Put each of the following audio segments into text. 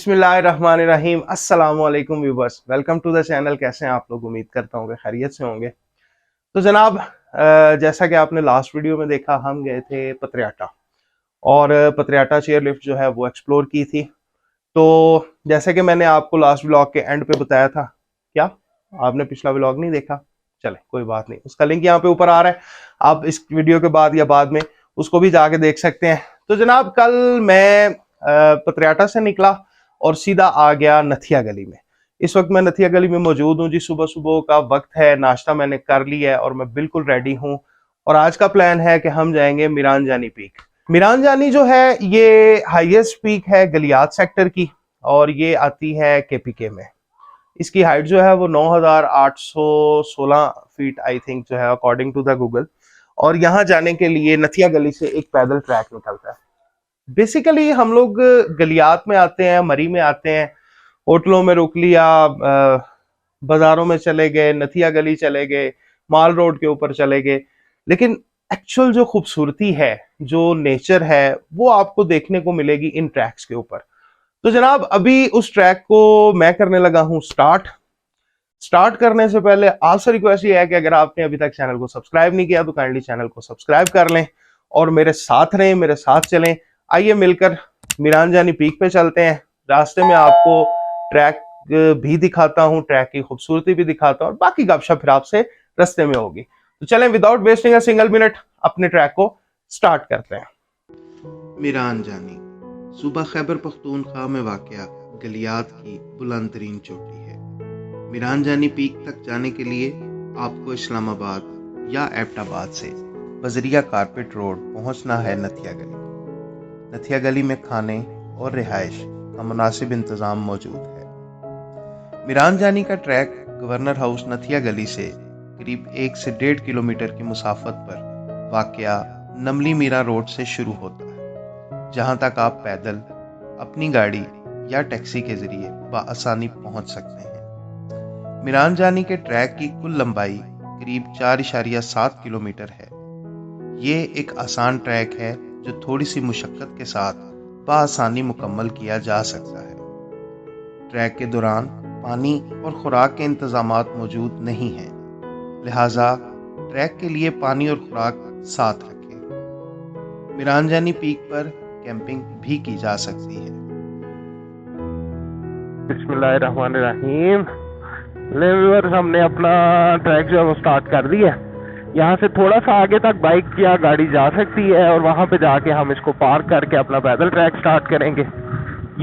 बिस्मिल्लाहिर्रहमानिर्रहीम। अस्सलाम वालेकुम viewers, welcome to the channel. कैसे हैं आप लोग? उम्मीद करता हूँ कि खैरियत से होंगे। तो जनाब, जैसा कि आपने लास्ट वीडियो में देखा, हम गए थे पतरियाटा और पतरियाटा चेयर लिफ्ट जो है वो एक्सप्लोर की थी। तो जैसे कि मैंने आपको लास्ट व्लॉग के एंड पे बताया था, क्या आपने पिछला व्लॉग नहीं देखा? चले कोई बात नहीं, उसका लिंक यहाँ पे ऊपर आ रहा है, आप इस वीडियो के बाद या बाद में उसको भी जाके देख सकते हैं। तो जनाब, कल मैं पतरियाटा से निकला और सीधा आ गया नथिया गली में। इस वक्त मैं नथिया गली में मौजूद हूँ जी। सुबह सुबह का वक्त है, नाश्ता मैंने कर लिया है और मैं बिल्कुल रेडी हूँ। और आज का प्लान है कि हम जाएंगे मीरान जानी पीक। मीरान जानी जो है ये हाईएस्ट पीक है गलियात सेक्टर की और ये आती है केपीके में। इसकी हाइट जो है वो 9,816 फीट आई थिंक जो है, अकॉर्डिंग टू द गूगल। और यहाँ जाने के लिए नथिया गली से एक पैदल ट्रैक निकलता है। बेसिकली हम लोग गलियात में आते हैं, मरी में आते हैं, होटलों में रुक लिया, बाजारों में चले गए, नथिया गली चले गए, माल रोड के ऊपर चले गए, लेकिन एक्चुअल जो खूबसूरती है, जो नेचर है, वो आपको देखने को मिलेगी इन ट्रैक्स के ऊपर। तो जनाब, अभी उस ट्रैक को मैं करने लगा हूं स्टार्ट करने से पहले आपसे रिक्वेस्ट ये है कि अगर आपने अभी तक चैनल को सब्सक्राइब नहीं किया तो काइंडली चैनल को सब्सक्राइब कर लें और मेरे साथ रहें, मेरे साथ चलें। आइए मिलकर मीरान जानी पीक पे चलते हैं। रास्ते में आपको ट्रैक भी दिखाता हूं, ट्रैक की खूबसूरती भी दिखाता हूं और बाकी गपशप फिर आपसे रास्ते में होगी। तो चलें, without wasting a single minute अपने ट्रैक को स्टार्ट करते हैं। मीरान जानी सूबा खैबर पख्तूनख्वा में वाक़या गलियात की बुलंद तरीन चोटी है। मीरान जानी पीक तक जाने के लिए आपको इस्लामाबाद या एबटाबाद से बजरिया कारपेट रोड पहुंचना है नथिया गली। नथिया गली में खाने और रिहाइश का मुनासिब इंतज़ाम मौजूद है। मीरान जानी का ट्रैक गवर्नर हाउस नथिया गली से करीब 1 से 1.5 किलोमीटर की मुसाफत पर वाक़या नमली मीरा रोड से शुरू होता है, जहां तक आप पैदल, अपनी गाड़ी या टैक्सी के जरिए बआसानी पहुंच सकते हैं। मीरान जानी के ट्रैक की कुल लंबाई करीब 4.7 किलोमीटर है। ये एक आसान ट्रैक है जो थोड़ी सी मुशक्क़त के साथ बआसानी मुकम्मल किया जा सकता है। ट्रैक के दौरान पानी और खुराक के इंतज़ामात मौजूद नहीं हैं, लिहाजा ट्रैक के लिए पानी और खुराक साथ रखें। मीरान जानी पीक पर कैंपिंग भी की जा सकती है। बिस्मिल्लाहिर्रहमानिर्रहीम। व्यूअर्स, हमने अपना ट्रैक जो है वो स्टार्ट कर दिया। यहाँ से थोड़ा सा आगे तक बाइक या गाड़ी जा सकती है और वहाँ पे जाके हम इसको पार्क करके अपना पैदल ट्रैक स्टार्ट करेंगे।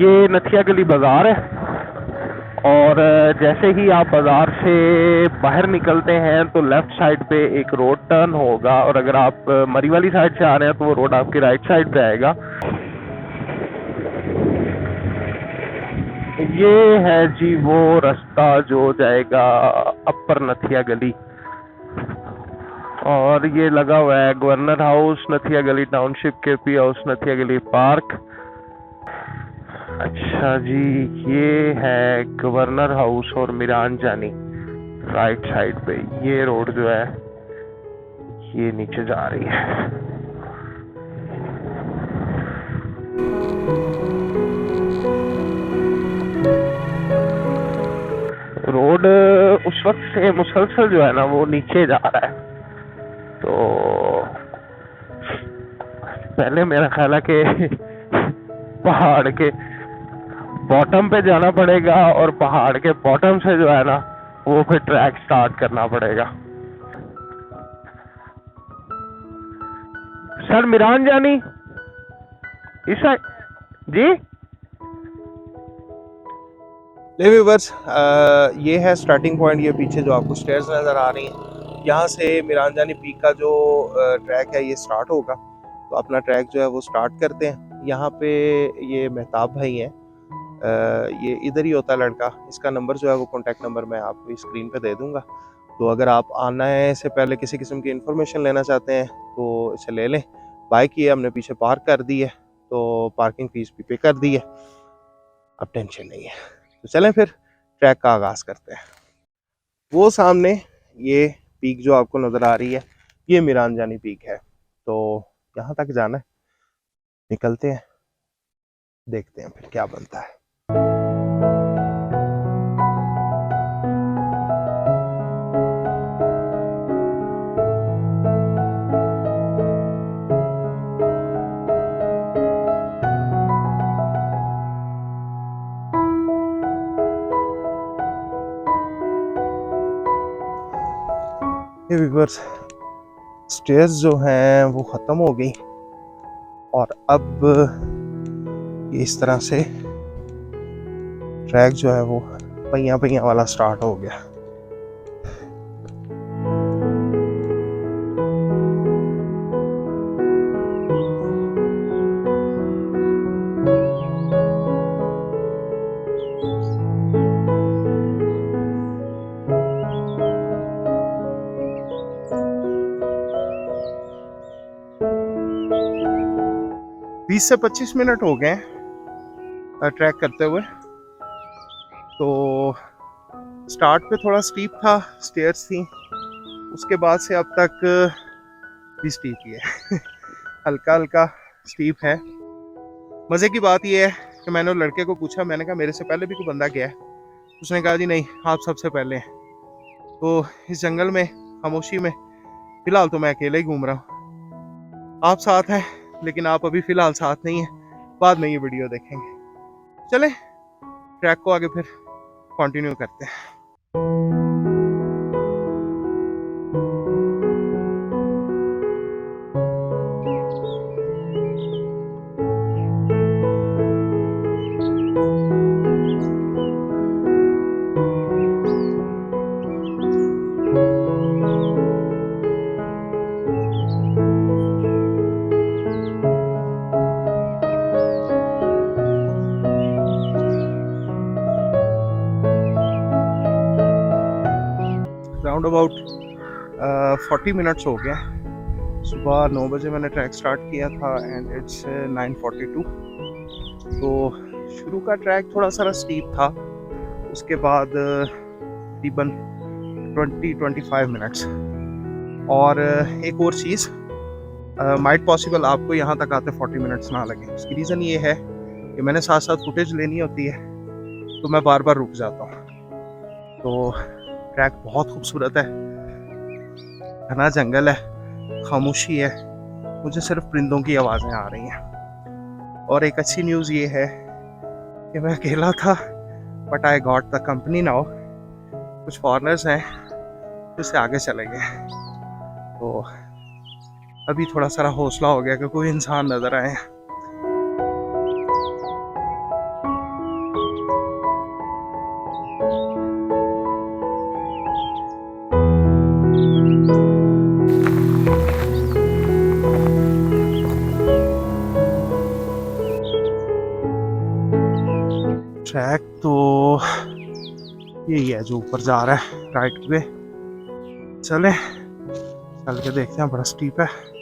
ये नथिया गली बाज़ार है और जैसे ही आप बाज़ार से बाहर निकलते हैं तो लेफ़्ट साइड पे एक रोड टर्न होगा और अगर आप मरी वाली साइड से आ रहे हैं तो वो रोड आपकी राइट साइड पे आएगा। ये है जी वो रास्ता जो जाएगा अपर नथिया गली और ये लगा हुआ है गवर्नर हाउस नथिया गली टाउनशिप, केपी हाउस नथिया गली पार्क। अच्छा जी, ये है गवर्नर हाउस और मीरान जानी राइट साइड पे। ये रोड जो है ये नीचे जा रही है। रोड उस वक्त से मुसलसल जो है ना वो नीचे जा रहा है। तो पहले मेरा ख्याल है कि पहाड़ के बॉटम पे जाना पड़ेगा और पहाड़ के बॉटम से जो है ना वो फिर ट्रैक स्टार्ट करना पड़ेगा। सर, मीरान जानी इस साइड जी। ले व्यूवर्स, ये है स्टार्टिंग पॉइंट। ये पीछे जो आपको स्टेयर्स नज़र आ रही हैं, यहाँ से मीरान जानी पीक का जो ट्रैक है ये स्टार्ट होगा। तो अपना ट्रैक जो है वो स्टार्ट करते हैं। यहाँ पे ये मेहताब भाई हैं, ये इधर ही होता है लड़का। इसका नंबर जो है वो कॉन्टैक्ट नंबर मैं आपको स्क्रीन पे दे दूँगा। तो अगर आप आने से पहले किसी किस्म की इन्फॉर्मेशन लेना चाहते हैं तो इसे ले लें। बाइक ये हमने पीछे पार्क कर दी है, तो पार्किंग फीस भी पे कर दी है, अब टेंशन नहीं है। तो चलें फिर ट्रैक का आगाज़ करते हैं। वो सामने ये पीक जो आपको नज़र आ रही है ये मीरान जानी पीक है। तो यहाँ तक जाना है, निकलते हैं, देखते हैं फिर क्या बनता है। ये व्यूअर्स स्टेयर्स जो हैं वो ख़त्म हो गई और अब ये इस तरह से ट्रैक जो है वो पहिया पहिया वाला स्टार्ट हो गया। बीस से 25 मिनट हो गए ट्रैक करते हुए। तो स्टार्ट पे थोड़ा स्टीप था, स्टेयर्स थी, उसके बाद से अब तक भी स्टीप ही है हल्का हल्का स्टीप है। मज़े की बात यह है कि मैंने उस लड़के को पूछा, मैंने कहा मेरे से पहले भी कोई बंदा गया है? उसने कहा जी नहीं, आप सबसे पहले हैं। तो इस जंगल में खामोशी में फ़िलहाल तो मैं अकेले ही घूम रहा हूँ, आप साथ हैं लेकिन आप अभी फ़िलहाल साथ नहीं हैं, बाद में ये वीडियो देखेंगे। चलें ट्रैक को आगे फिर कंटिन्यू करते हैं। राउंड अबाउट 40 मिनट्स हो गया। सुबह 9 बजे मैंने ट्रैक स्टार्ट किया था एंड इट्स 9:42। तो शुरू का ट्रैक थोड़ा सा स्टीप था, उसके बाद तकरीबन 20-25 मिनट्स। और एक और चीज़, माइट पॉसिबल आपको यहाँ तक आते 40 मिनट्स ना लगे। इसकी रीज़न ये है कि मैंने साथ साथ फुटेज लेनी होती है तो मैं बार बार रुक जाता हूँ। तो ट्रैक बहुत खूबसूरत है, घना जंगल है, खामोशी है, मुझे सिर्फ परिंदों की आवाज़ें आ रही हैं। और एक अच्छी न्यूज़ ये है कि मैं अकेला था, but I got the company now. कुछ फॉरेनर्स हैं जो इससे आगे चले गए, तो अभी थोड़ा सा हौसला हो गया कि कोई इंसान नज़र आए। ट्रैक तो यही है जो ऊपर जा रहा है राइट पे। चले चल के देखते हैं, बड़ा स्टीप है।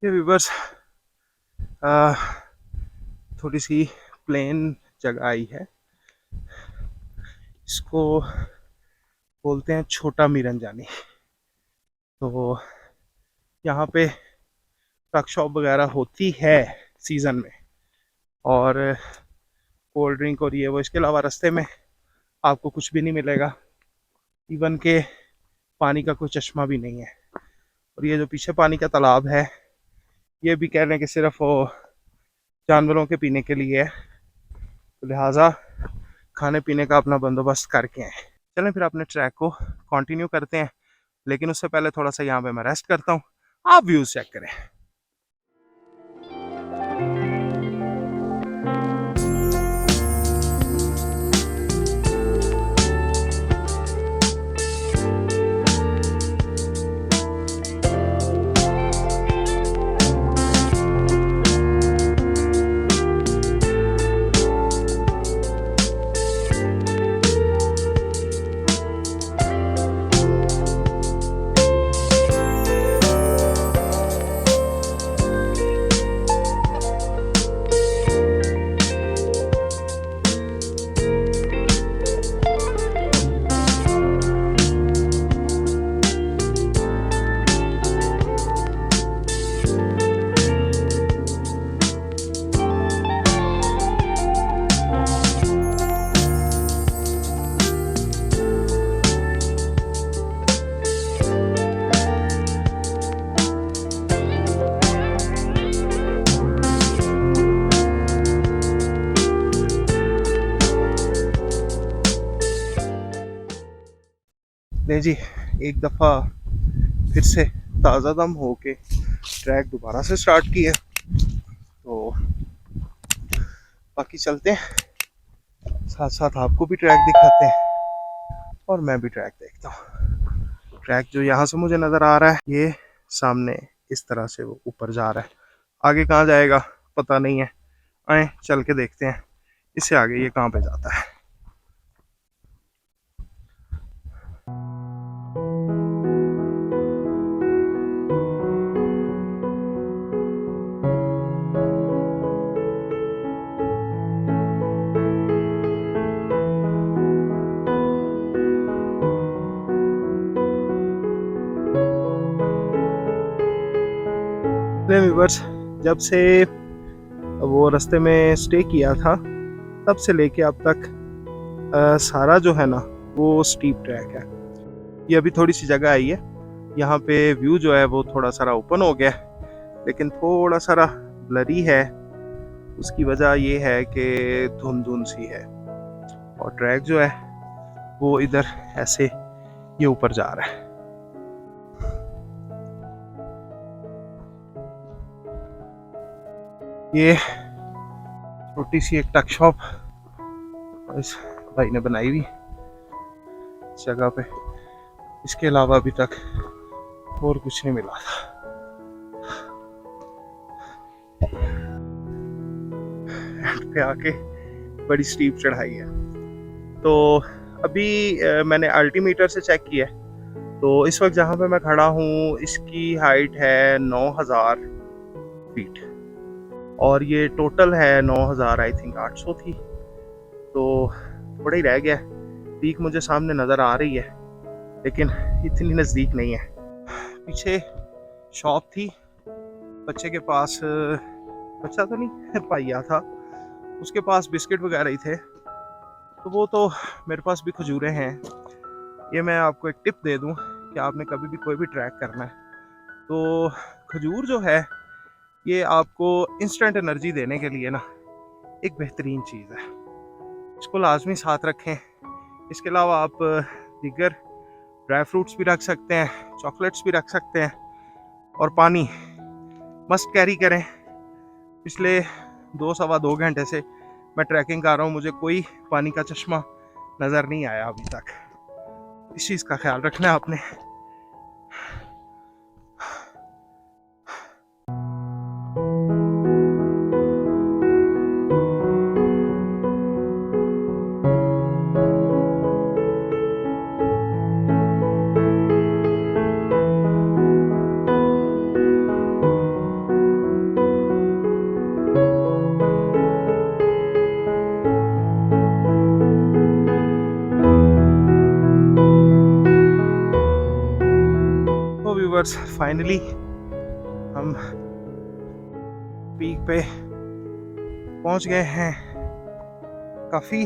ये व्यूअर्स थोड़ी सी प्लेन जगह आई है, इसको बोलते हैं छोटा मीरंजानी। तो यहाँ पे ट्रक शॉप वगैरह होती है सीज़न में, और कोल्ड ड्रिंक और ये वो। इसके अलावा रास्ते में आपको कुछ भी नहीं मिलेगा, इवन के पानी का कोई चश्मा भी नहीं है। और ये जो पीछे पानी का तालाब है, ये भी कह रहे हैं कि सिर्फ वो जानवरों के पीने के लिए है, तो लिहाजा खाने पीने का अपना बंदोबस्त करके आए। चलें फिर अपने ट्रैक को कंटिन्यू करते हैं, लेकिन उससे पहले थोड़ा सा यहाँ पे मैं रेस्ट करता हूँ, आप व्यूज़ चेक करें। ले जी, एक दफ़ा फिर से ताज़ा दम होके ट्रैक दोबारा से स्टार्ट किया। तो बाकी चलते हैं, साथ साथ आपको भी ट्रैक दिखाते हैं और मैं भी ट्रैक देखता हूँ। ट्रैक जो यहाँ से मुझे नज़र आ रहा है, ये सामने इस तरह से वो ऊपर जा रहा है। आगे कहाँ जाएगा पता नहीं है, आए चल के देखते हैं इससे आगे ये कहाँ पे जाता है। व्यूअर्स, जब से वो रास्ते में स्टे किया था तब से लेके अब तक सारा जो है ना वो स्टीप ट्रैक है। ये अभी थोड़ी सी जगह आई है, यहाँ पे व्यू जो है वो थोड़ा सारा ओपन हो गया, लेकिन थोड़ा सारा ब्लरी है। उसकी वजह ये है कि धुंध धुंध सी है और ट्रैक जो है वो इधर ऐसे ये ऊपर जा रहा है। ये छोटी सी एक टक शॉप इस भाई ने बनाई हुई इस जगह पे, इसके अलावा अभी तक और कुछ नहीं मिला था। एंड पे आके बड़ी स्टीप चढ़ाई है। तो अभी मैंने अल्टीमीटर से चेक किया है, तो इस वक्त जहाँ पे मैं खड़ा हूँ इसकी हाइट है 9000 फीट और ये टोटल है 9000 आई थिंक 800 थी। तो थोड़ा ही रह गया, पीक मुझे सामने नज़र आ रही है लेकिन इतनी नज़दीक नहीं है। पीछे शॉप थी, बच्चे के पास, बच्चा तो नहीं पाया था, उसके पास बिस्किट वगैरह ही थे। तो वो तो मेरे पास भी खजूरें हैं। ये मैं आपको एक टिप दे दूं कि आपने कभी भी कोई भी ट्रैक करना है तो खजूर जो है ये आपको इंस्टेंट एनर्जी देने के लिए ना एक बेहतरीन चीज़ है, इसको लाजमी साथ रखें। इसके अलावा आप दीगर ड्राई फ्रूट्स भी रख सकते हैं, चॉकलेट्स भी रख सकते हैं और पानी मस्ट कैरी करें। पिछले 2 सवा 2 घंटे से मैं ट्रैकिंग कर रहा हूँ, मुझे कोई पानी का चश्मा नज़र नहीं आया अभी तक। इस चीज़ का ख्याल रखना है आपने। तो व्यूवर्स, फाइनली हम पीक पे पहुंच गए हैं। काफ़ी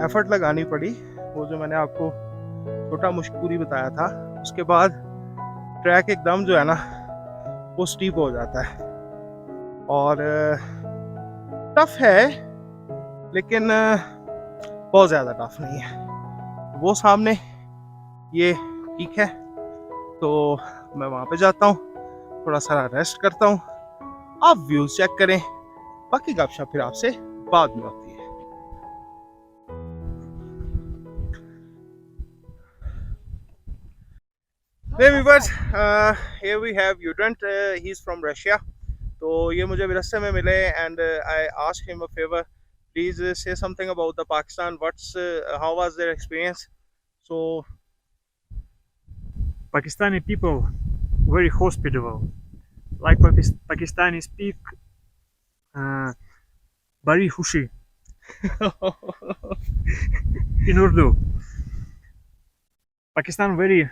एफर्ट लगानी पड़ी, वो जो मैंने आपको छोटा मुश्किल बताया था, उसके बाद ट्रैक एकदम जो है ना वो स्टीप हो जाता है और टफ है लेकिन बहुत ज़्यादा टफ नहीं है। वो सामने ये पीक है, तो मैं वहाँ पे जाता हूँ, थोड़ा सा रेस्ट करता हूँ, आप व्यूज चेक करें, बाकी गपशप फिर आपसे बाद में होती है। Hey viewers, here we have Udent, he's from Russia. तो ये मुझे रास्ते में मिले and I asked him a favour, please से something about the Pakistan, what's how was their experience. So Pakistani people very hospitable. Like Pakistani speak bari hushi in Urdu. Pakistan very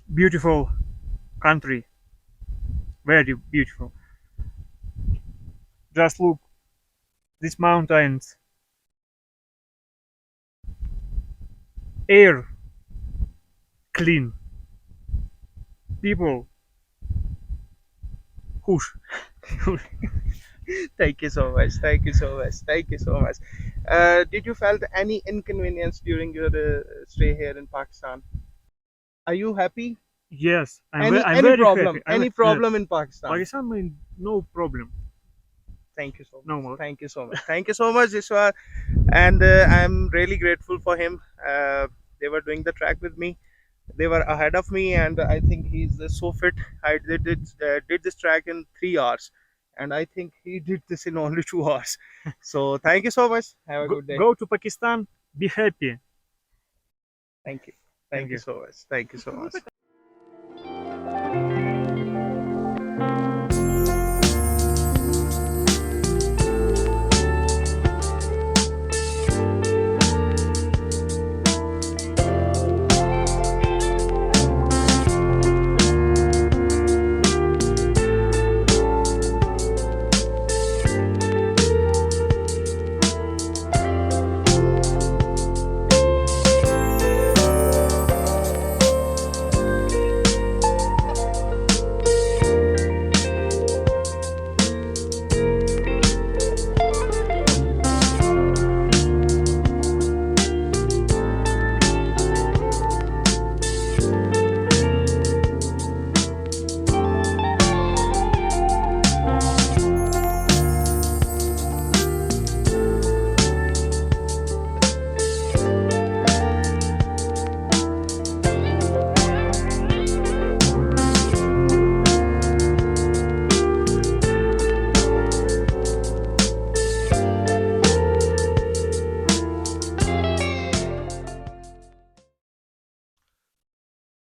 beautiful country, very beautiful. Just look these mountains, air clean, people hush. Thank you so much. Thank you so much. Thank you so much. Did you felt any inconvenience during your stay here in Pakistan? Are you happy? Yes, Any I'm any very happy. problem? Any problem in Pakistan? Pakistan, no problem, Thank you so much. no more. Thank you so much. Thank you so much, Ishwar. And I'm really grateful for him. They were doing the track with me. They were ahead of me, and I think he's so fit. I did this track in 3 hours, and I think he did this in only 2 hours. So thank you so much. Have a good day. Go to Pakistan, be happy. Thank you. Thank Thank you you. so much. Thank you so much.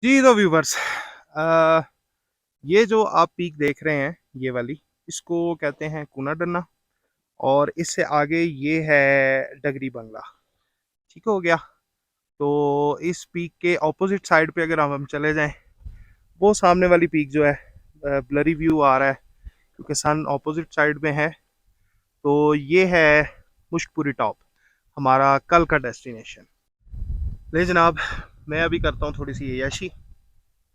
जी तो viewers, ये जो आप peak देख रहे हैं, ये वाली, इसको कहते हैं कूना डन्ना, और इससे आगे ये है डगरी बंगला। ठीक हो गया। तो इस पीक के ऑपोजिट साइड पे अगर हम चले जाएं, वो सामने वाली पीक जो है, ब्लरी व्यू आ रहा है क्योंकि सन ऑपोजिट साइड में है। तो ये है मुश्कपुरी टॉप, हमारा कल का डेस्टिनेशन। ले जनाब, मैं अभी करता हूँ थोड़ी सी अय्याशी।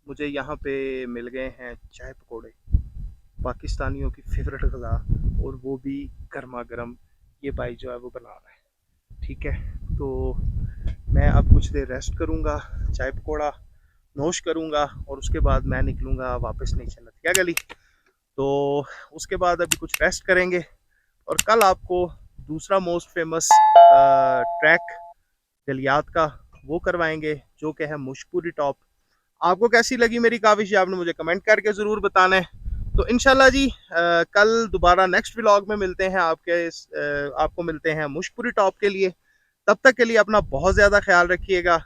मुझे यहाँ पे मिल गए हैं चाय पकौड़े, पाकिस्तानियों की फेवरेट ग़ज़ा, और वो भी गर्मा गर्म। ये भाई जो है वो बना रहा है। ठीक है, तो मैं अब कुछ देर रेस्ट करूँगा, चाय पकौड़ा नोश करूँगा, और उसके बाद मैं निकलूँगा वापस नीचे नथिया गली। तो उसके बाद अभी कुछ रेस्ट करेंगे, और कल आपको दूसरा मोस्ट फेमस ट्रैक जलियात का वो करवाएंगे, जो कि है मुश्कपुरी टॉप। आपको कैसी लगी मेरी काविश, आपने मुझे कमेंट करके ज़रूर बताना है। तो इंशाल्लाह जी कल दोबारा नेक्स्ट व्लॉग में मिलते हैं। आपको मिलते हैं मुश्कपुरी टॉप के लिए। तब तक के लिए अपना बहुत ज़्यादा ख्याल रखिएगा।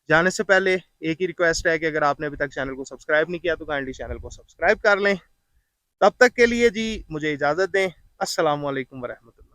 जाने से पहले एक ही रिक्वेस्ट है कि अगर आपने अभी तक चैनल को सब्सक्राइब नहीं किया तो काइंडली चैनल को सब्सक्राइब कर लें। तब तक के लिए जी मुझे इजाज़त दें। अस्सलामु अलैकुम वरहमतुल्लाह।